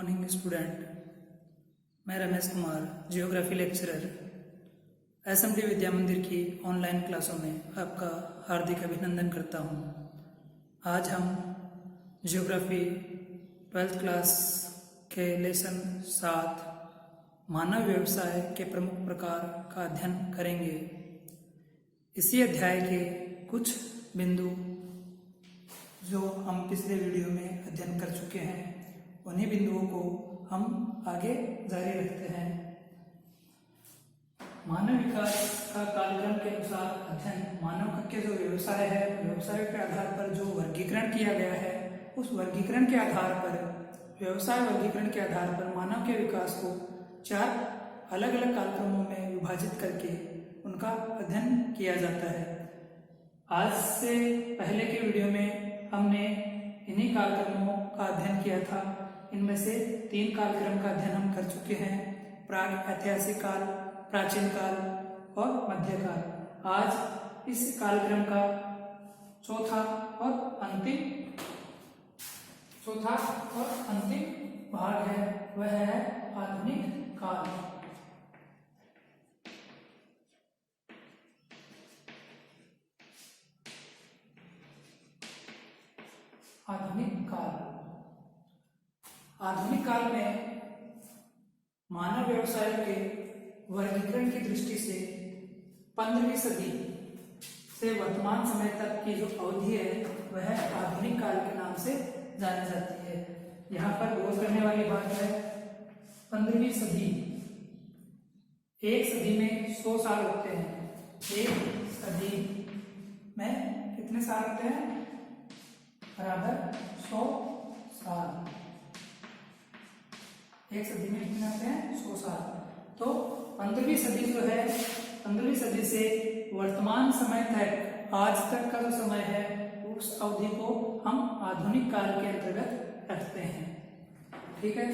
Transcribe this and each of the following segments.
Morning student. मैं Ramesh Kumar, geography lecturer, SMT Vidya Mandir की online क्लासों में आपका हार्दिक अभिनंदन करता हूं। आज हम जियोग्राफी 12th क्लास के लेसन 7 मानव व्यवसाय के प्रमुख प्रकार का अध्ययन करेंगे। इसी अध्याय के कुछ बिंदु जो हम पिछले वीडियो में अध्ययन कर चुके हैं, उन्हीं बिंदुओं को हम आगे जारी रखते हैं। मानव विकास का कालक्रम के अनुसार अध्ययन मानव के जो व्यवसाय है, व्यवसाय के आधार पर जो वर्गीकरण किया गया है, उस वर्गीकरण के आधार पर, व्यवसाय वर्गीकरण के आधार पर मानव के विकास को 4 अलग अलग कालक्रमों में विभाजित करके उनका अध्ययन किया जाता है। आज से पहले के वीडियो में हमने इन्हीं कालक्रमों का अध्ययन किया था। इनमें से 3 कालक्रम का अध्ययन हम कर चुके हैं: प्राग ऐतिहासिक काल, प्राचीन काल और मध्यकाल। आज इस कालक्रम का चौथा और अंतिम भाग है, वह है आधुनिक काल। आधुनिक काल में मानव व्यवसाय के वर्गीकरण की दृष्टि से 15वीं सदी से वर्तमान समय तक की जो अवधि है, वह आधुनिक काल के नाम से जानी जाती है। यहाँ पर गौर करने वाली बात है, 15वीं सदी, एक सदी में 100 साल होते हैं। एक सदी में कितने साल होते हैं? बराबर 100 साल। एक सदी में कितने होते हैं? 100 साल। तो 15वीं सदी जो है, 15वीं सदी से वर्तमान समय तक, आज तक का जो समय है, उस अवधि को हम आधुनिक काल के अंतर्गत रखते हैं। ठीक है,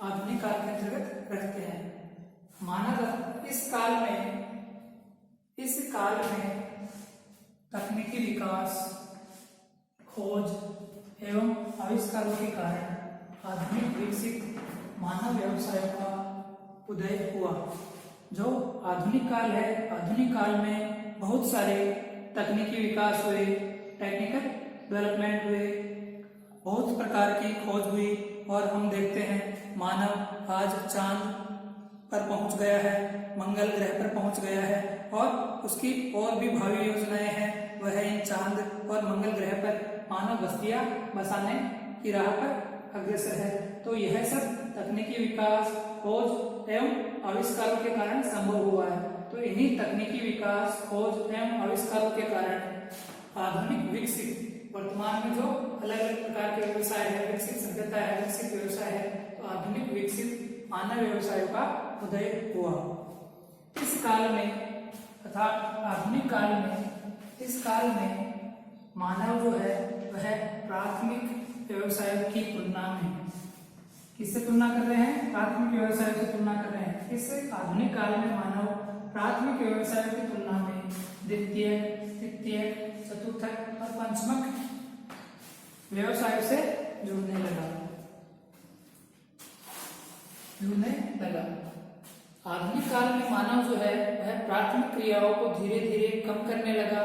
आधुनिक काल के अंतर्गत रखते हैं। मानव इस काल में तकनीकी विकास, खोज एवं आविष्कारों के कारण आधुनिक विकसित मानव व्यवसाय का उदय हुआ। जो आधुनिक काल है, आधुनिक काल में बहुत सारे तकनीकी विकास हुए, टेक्निकल डेवलपमेंट हुए, बहुत प्रकार की खोज हुई और हम देखते हैं मानव आज चांद पर पहुंच गया है, मंगल ग्रह पर पहुंच गया है और उसकी और भी भावी योजनाएं हैं। वह इन चांद और मंगल ग्रह पर मानव बस्तियां बसाने की राह पर अग्रसर है। तो यह सब तकनीकी विकास, खोज एवं आविष्कारों के कारण संभव हुआ है। तो इन्हीं तकनीकी विकास, खोज एवं आविष्कारों के कारण आधुनिक विकसित, वर्तमान में जो अलग अलग प्रकार के व्यवसाय है, विकसित सभ्यता है, विकसित व्यवसाय है, तो आधुनिक विकसित मानव व्यवसायों का उदय हुआ। इस काल में अर्थात आधुनिक काल में, इस काल में मानव जो है वह प्राथमिक व्यवसायों की तुलना में, किससे तुलना कर रहे हैं? प्राथमिक व्यवसायों से तुलना कर रहे हैं। इस आधुनिक काल में मानव प्राथमिक व्यवसायों की तुलना में द्वितीय, तृतीय, चतुर्थक और पंचमक व्यवसायों से जुड़ने लगा। आधुनिक काल में मानव जो है वह प्राथमिक क्रियाओं को धीरे धीरे कम करने लगा।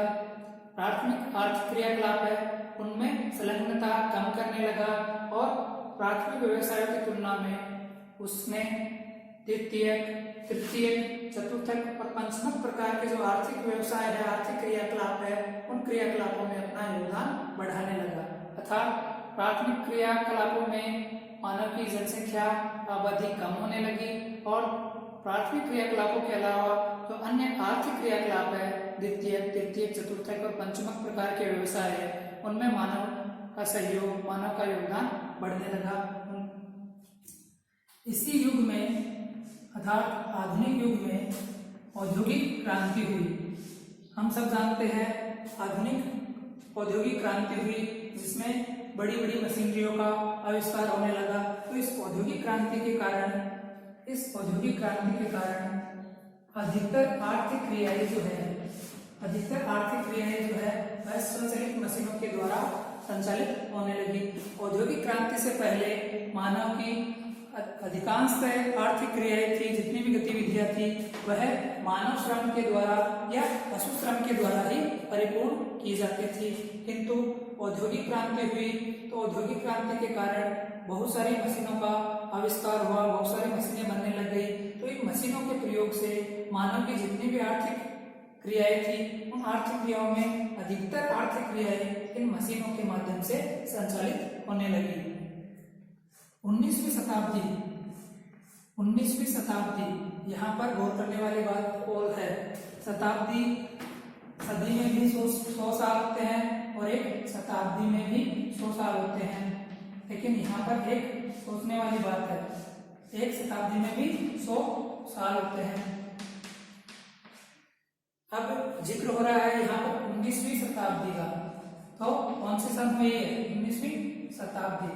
प्राथमिक आर्थिक क्रियाकलाप है, उनमें संलग्नता कम करने लगा और प्राथमिक व्यवसायों की तुलना में उसने द्वितीय, तृतीय, चतुर्थक और पंचमक प्रकार के जो आर्थिक व्यवसाय है, आर्थिक क्रियाकलाप है, उन क्रियाकलापों में अपना योगदान बढ़ाने लगा। अर्थात प्राथमिक क्रियाकलापों में मानव की जनसंख्या आबादी कम होने लगी और प्राथमिक क्रियाकलापों के अलावा जो अन्य आर्थिक क्रियाकलाप है, द्वितीय, तृतीय, चतुर्थक और पंचमक प्रकार के व्यवसाय है, उनमें मानव का सहयोग, मानव का योगदान बढ़ने लगा। इसी युग में अर्थात आधुनिक युग में औद्योगिक क्रांति हुई। हम सब जानते हैं आधुनिक औद्योगिक क्रांति हुई, जिसमें बड़ी बड़ी मशीनरियों का आविष्कार होने लगा। तो इस औद्योगिक क्रांति के कारण अधिकतर आर्थिक क्रियाएं जो है वह स्वचालित मशीनों के द्वारा संचालित होने लगी। औद्योगिक क्रांति से पहले मानव की अधिकांशतः आर्थिक क्रियाएं थी, जितनी भी गतिविधियां थी वह मानव श्रम के द्वारा या पशु श्रम के द्वारा ही परिपूर्ण की जाती थी। किंतु औद्योगिक क्रांति हुई तो औद्योगिक क्रांति के कारण बहुत सारी मशीनों का आविष्कार हुआ, बहुत सारी मशीनें बनने लग गई। तो इन मशीनों के प्रयोग से मानव की जितनी भी आर्थिक क्रियाएं थी, उन आर्थिक क्रियाओं में अधिकतर आर्थिक क्रियाएं इन मशीनों के माध्यम से संचालित होने लगी। 19वीं शताब्दी यहाँ पर गौर करने वाली बात और है। सदी में भी 100 साल होते हैं और एक शताब्दी में भी 100 साल होते हैं, लेकिन यहाँ पर एक सोचने वाली बात है, एक शताब्दी में भी 100 साल होते हैं। अब जिक्र हो रहा है यहाँ पर 19वीं शताब्दी का, तो कौन से सन हुई है? 19वीं शताब्दी।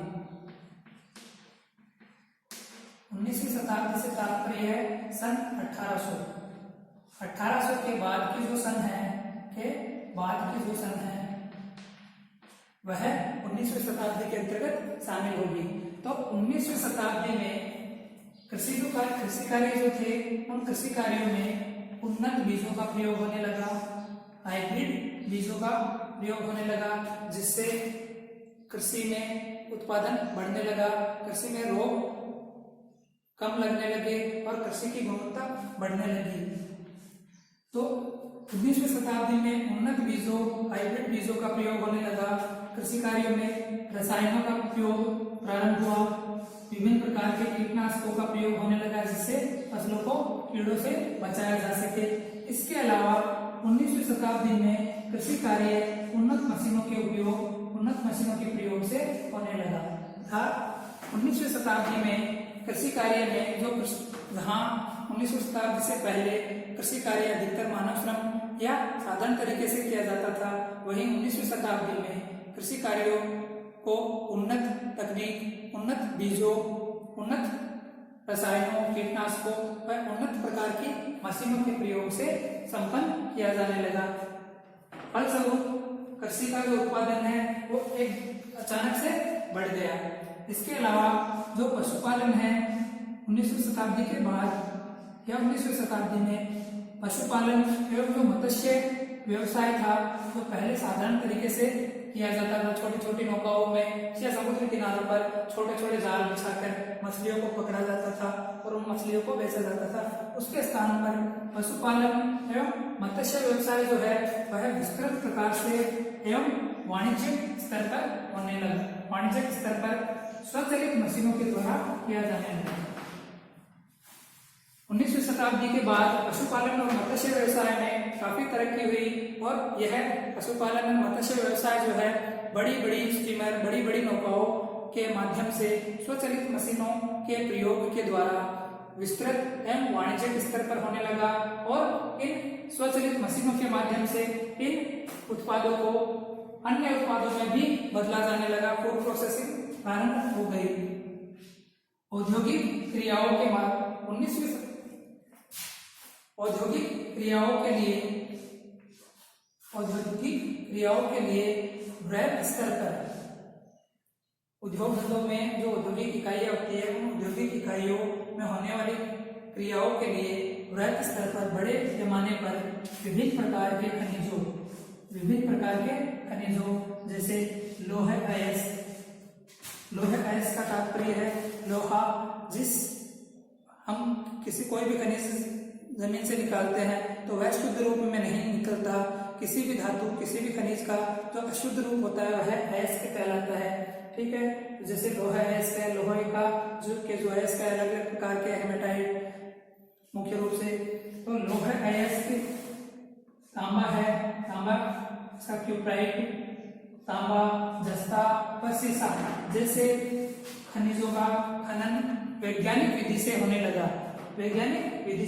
19वीं शताब्दी से तात्पर्य है सन 1800 के बाद की जो सन है, वह 19वीं शताब्दी के अंतर्गत शामिल होगी। तो 19वीं शताब्दी में कृषि कार्य जो थे, उन कृषि कार्यों में उन्नत बीजों का प्रयोग होने लगा, हाइब्रिड बीजों का प्रयोग होने लगा, जिससे कृषि में उत्पादन बढ़ने लगा, कृषि में रोग कम लगने लगे और कृषि की गुणवत्ता बढ़ने लगी। तो 19वीं शताब्दी में उन्नत बीजों, हाइब्रिड बीजों का प्रयोग होने लगा, कृषि कार्यों में रसायनों का प्रयोग प्रारंभ हुआ, विभिन्न प्रकार के कीटनाशकों का प्रयोग होने लगा, जिससे फसलों को कीड़ों से बचाया जा सके। इसके अलावा 19वीं शताब्दी में कृषि कार्य उन्नत मशीनों के प्रयोग से होने लगा था। 19वीं शताब्दी में कृषि कार्य में जहाँ 19वीं शताब्दी से पहले कृषि कार्य अधिकतर मानव श्रम या साधारण तरीके से किया जाता था, वहीं 19वीं शताब्दी में कृषि कार्यों को उन्नत तकनीक, उन्नत बीजों, उन्नत रसायनों, कीटनाशकों व उन्नत प्रकार की मशीनों के प्रयोग से संपन्न किया जाने लगा। फलस्वरूप कृषि का जो उत्पादन है वो एक अचानक से बढ़ गया। इसके अलावा जो पशुपालन है, 19वीं शताब्दी के बाद या 19वीं शताब्दी में पशुपालन एवं जो मत्स्य व्यवसाय था, वो पहले साधारण तरीके से किया जाता था। छोटी छोटी नौकाओं में या समुद्र किनारों पर छोटे छोटे जाल बिछाकर मछलियों को पकड़ा जाता था और उन मछलियों को बेचा जाता था। उसके स्थान पर पशुपालन एवं मत्स्य व्यवसाय जो है वह विस्तृत प्रकार से एवं वाणिज्यिक स्तर पर होने लगा। वाणिज्यिक स्तर पर स्वचालित मशीनों के द्वारा किया जाने लगा। 19वीं शताब्दी के बाद पशुपालन और मत्स्य व्यवसाय में काफी तरक्की हुई और यह पशुपालन और मत्स्य व्यवसाय जो है बड़ी बड़ी स्टीमर, बड़ी बड़ी नौकाओं के माध्यम से स्वचालित मशीनों के प्रयोग के द्वारा विस्तृत एवं वाणिज्यिक स्तर पर होने लगा और इन स्वचालित मशीनों के माध्यम से इन उत्पादों को अन्य उत्पादों में भी बदला जाने लगा। फूड प्रोसेसिंग प्रारंभ हो गई। औद्योगिक क्रियाओं के बाद 19वीं औद्योगिक क्रियाओं के लिए वृहद स्तर पर उद्योग धंधों में जो औद्योगिक इकाइयां होती है, उन औद्योगिक इकाइयों में होने वाली क्रियाओं के लिए वृहद स्तर पर बड़े पैमाने पर विभिन्न प्रकार के खनिजों जैसे लोहे अयस्क का तात्पर्य है लोहा, जिस हम कोई भी खनिज जमीन से निकालते हैं तो वह शुद्ध रूप में नहीं निकलता। किसी भी धातु, किसी भी खनिज का जो अशुद्ध रूप होता है वह अयस्क कहलाता है। ठीक है, जैसे लोहा अयस्क है, लोहे का जो अयस्क है अलग अलग प्रकार के हेमेटाइट मुख्य रूप से। तो लोहा अयस्क तांबा है, तांबा इसका क्यूप्राइट, तांबा, जस्ता व सीसा जैसे खनिजों का खनन वैज्ञानिक विधि से होने लगा। वैज्ञानिक विधि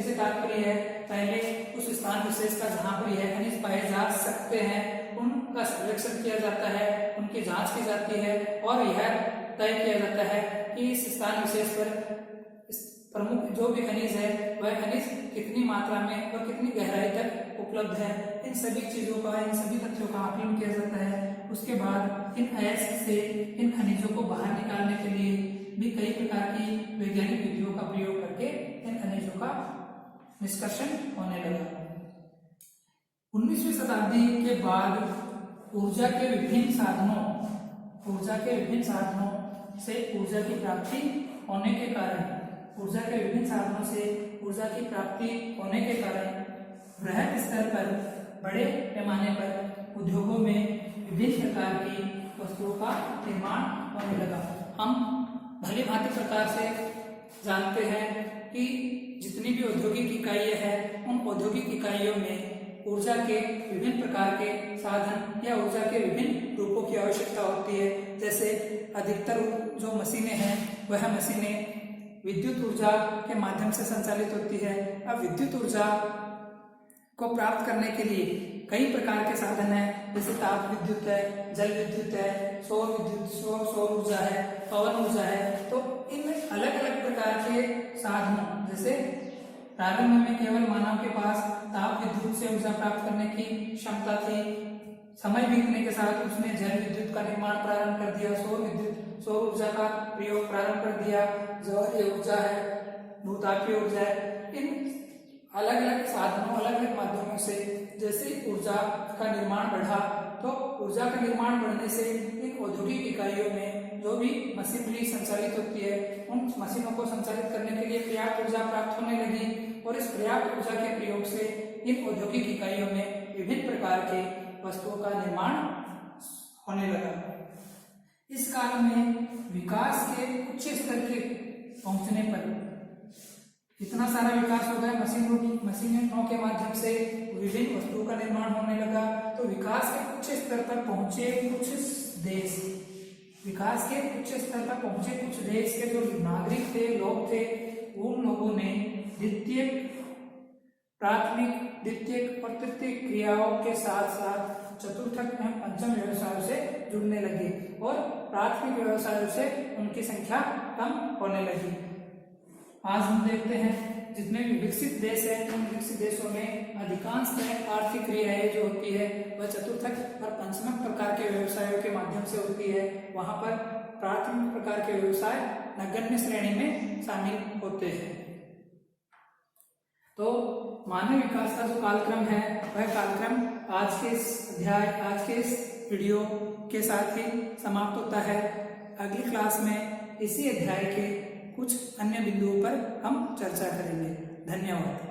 से तात्पर्य है पहले उस स्थान विशेष का जहां पर यह खनिज पाए जा सकते हैं उनका सर्वेक्षण किया जाता है, उनकी जांच की जाती है और यह तय किया जाता है कि इस स्थान विशेष पर प्रमुख जो भी खनिज है वह खनिज कितनी मात्रा में और कितनी गहराई तक उपलब्ध है। इन सभी चीजों का, इन सभी तथ्यों का आकलन किया जाता है उसके बाद इन अयस्क से इन खनिजों को बाहर निकालने के लिए भी कई प्रकार की वैज्ञानिक विधियों का प्रयोग करके इन खनिजों का निष्कर्षण होने लगा। 19वीं शताब्दी के बाद ऊर्जा के विभिन्न साधनों से ऊर्जा की प्राप्ति होने के कारण बृहद स्तर पर, बड़े पैमाने पर उद्योगों में विभिन्न प्रकार की वस्तुओं का निर्माण होने लगा। हम भली भांति प्रकार से जानते हैं कि जितनी भी औद्योगिक इकाइयां हैं, उन औद्योगिक इकाइयों में ऊर्जा के विभिन्न प्रकार के साधन या ऊर्जा के विभिन्न रूपों की आवश्यकता होती है। जैसे अधिकतर जो मशीनें हैं, वह मशीनें विद्युत ऊर्जा के माध्यम से संचालित होती है। अब विद्युत ऊर्जा को प्राप्त करने के लिए कई प्रकार के साधन हैं, जैसे ताप विद्युत है, जल विद्युत है, सौर ऊर्जा है, पवन ऊर्जा है। तो इन अलग अलग प्रकार के साधनों, जैसे प्रारंभ में केवल मानव के पास ताप विद्युत से ऊर्जा प्राप्त करने की क्षमता थी। समय बीतने के साथ उसने जल विद्युत का निर्माण प्रारंभ कर दिया, सौर ऊर्जा का प्रयोग प्रारंभ कर दिया, जल ऊर्जा है, भूतापीय ऊर्जा है। इन अलग अलग साधनों, अलग अलग माध्यमों से जैसे ऊर्जा का निर्माण बढ़ा, तो ऊर्जा का निर्माण बढ़ने से इन औद्योगिक इकाइयों में जो भी मशीनरी संचालित होती है, उन मशीनों को संचालित करने के लिए पर्याप्त ऊर्जा प्राप्त होने लगी और इस पर्याप्त ऊर्जा के प्रयोग से इन औद्योगिक इकाइयों में विभिन्न प्रकार के वस्तुओं का निर्माण होने लगा। इस काल में विकास के उच्च स्तर के पहुंचने पर इतना सारा विकास हो गया, मशीनों के माध्यम से विभिन्न वस्तुओं का निर्माण होने लगा। तो विकास के उच्च स्तर पर पहुंचे कुछ देश के जो नागरिक थे, लोग थे, उन लोगों ने प्राथमिक, द्वितीयक और तृतीयक क्रियाओं के साथ साथ चतुर्थक एवं पंचम व्यवसायों से जुड़ने लगे और प्राथमिक व्यवसायों से उनकी संख्या कम होने लगी। आज हम देखते हैं जितने भी विकसित देश हैं, उन विकसित देशों में अधिकांश आर्थिक क्रियाएं जो होती है वह चतुर्थक और पंचमक प्रकार के व्यवसायों के माध्यम से होती है। वहां पर प्राथमिक प्रकार के व्यवसाय नगण्य श्रेणी में शामिल होते हैं। तो मानव विकास का जो कालक्रम है, वह कालक्रम आज के इस वीडियो के साथ ही समाप्त होता है। अगली क्लास में इसी अध्याय के कुछ अन्य बिंदुओं पर हम चर्चा करेंगे। धन्यवाद।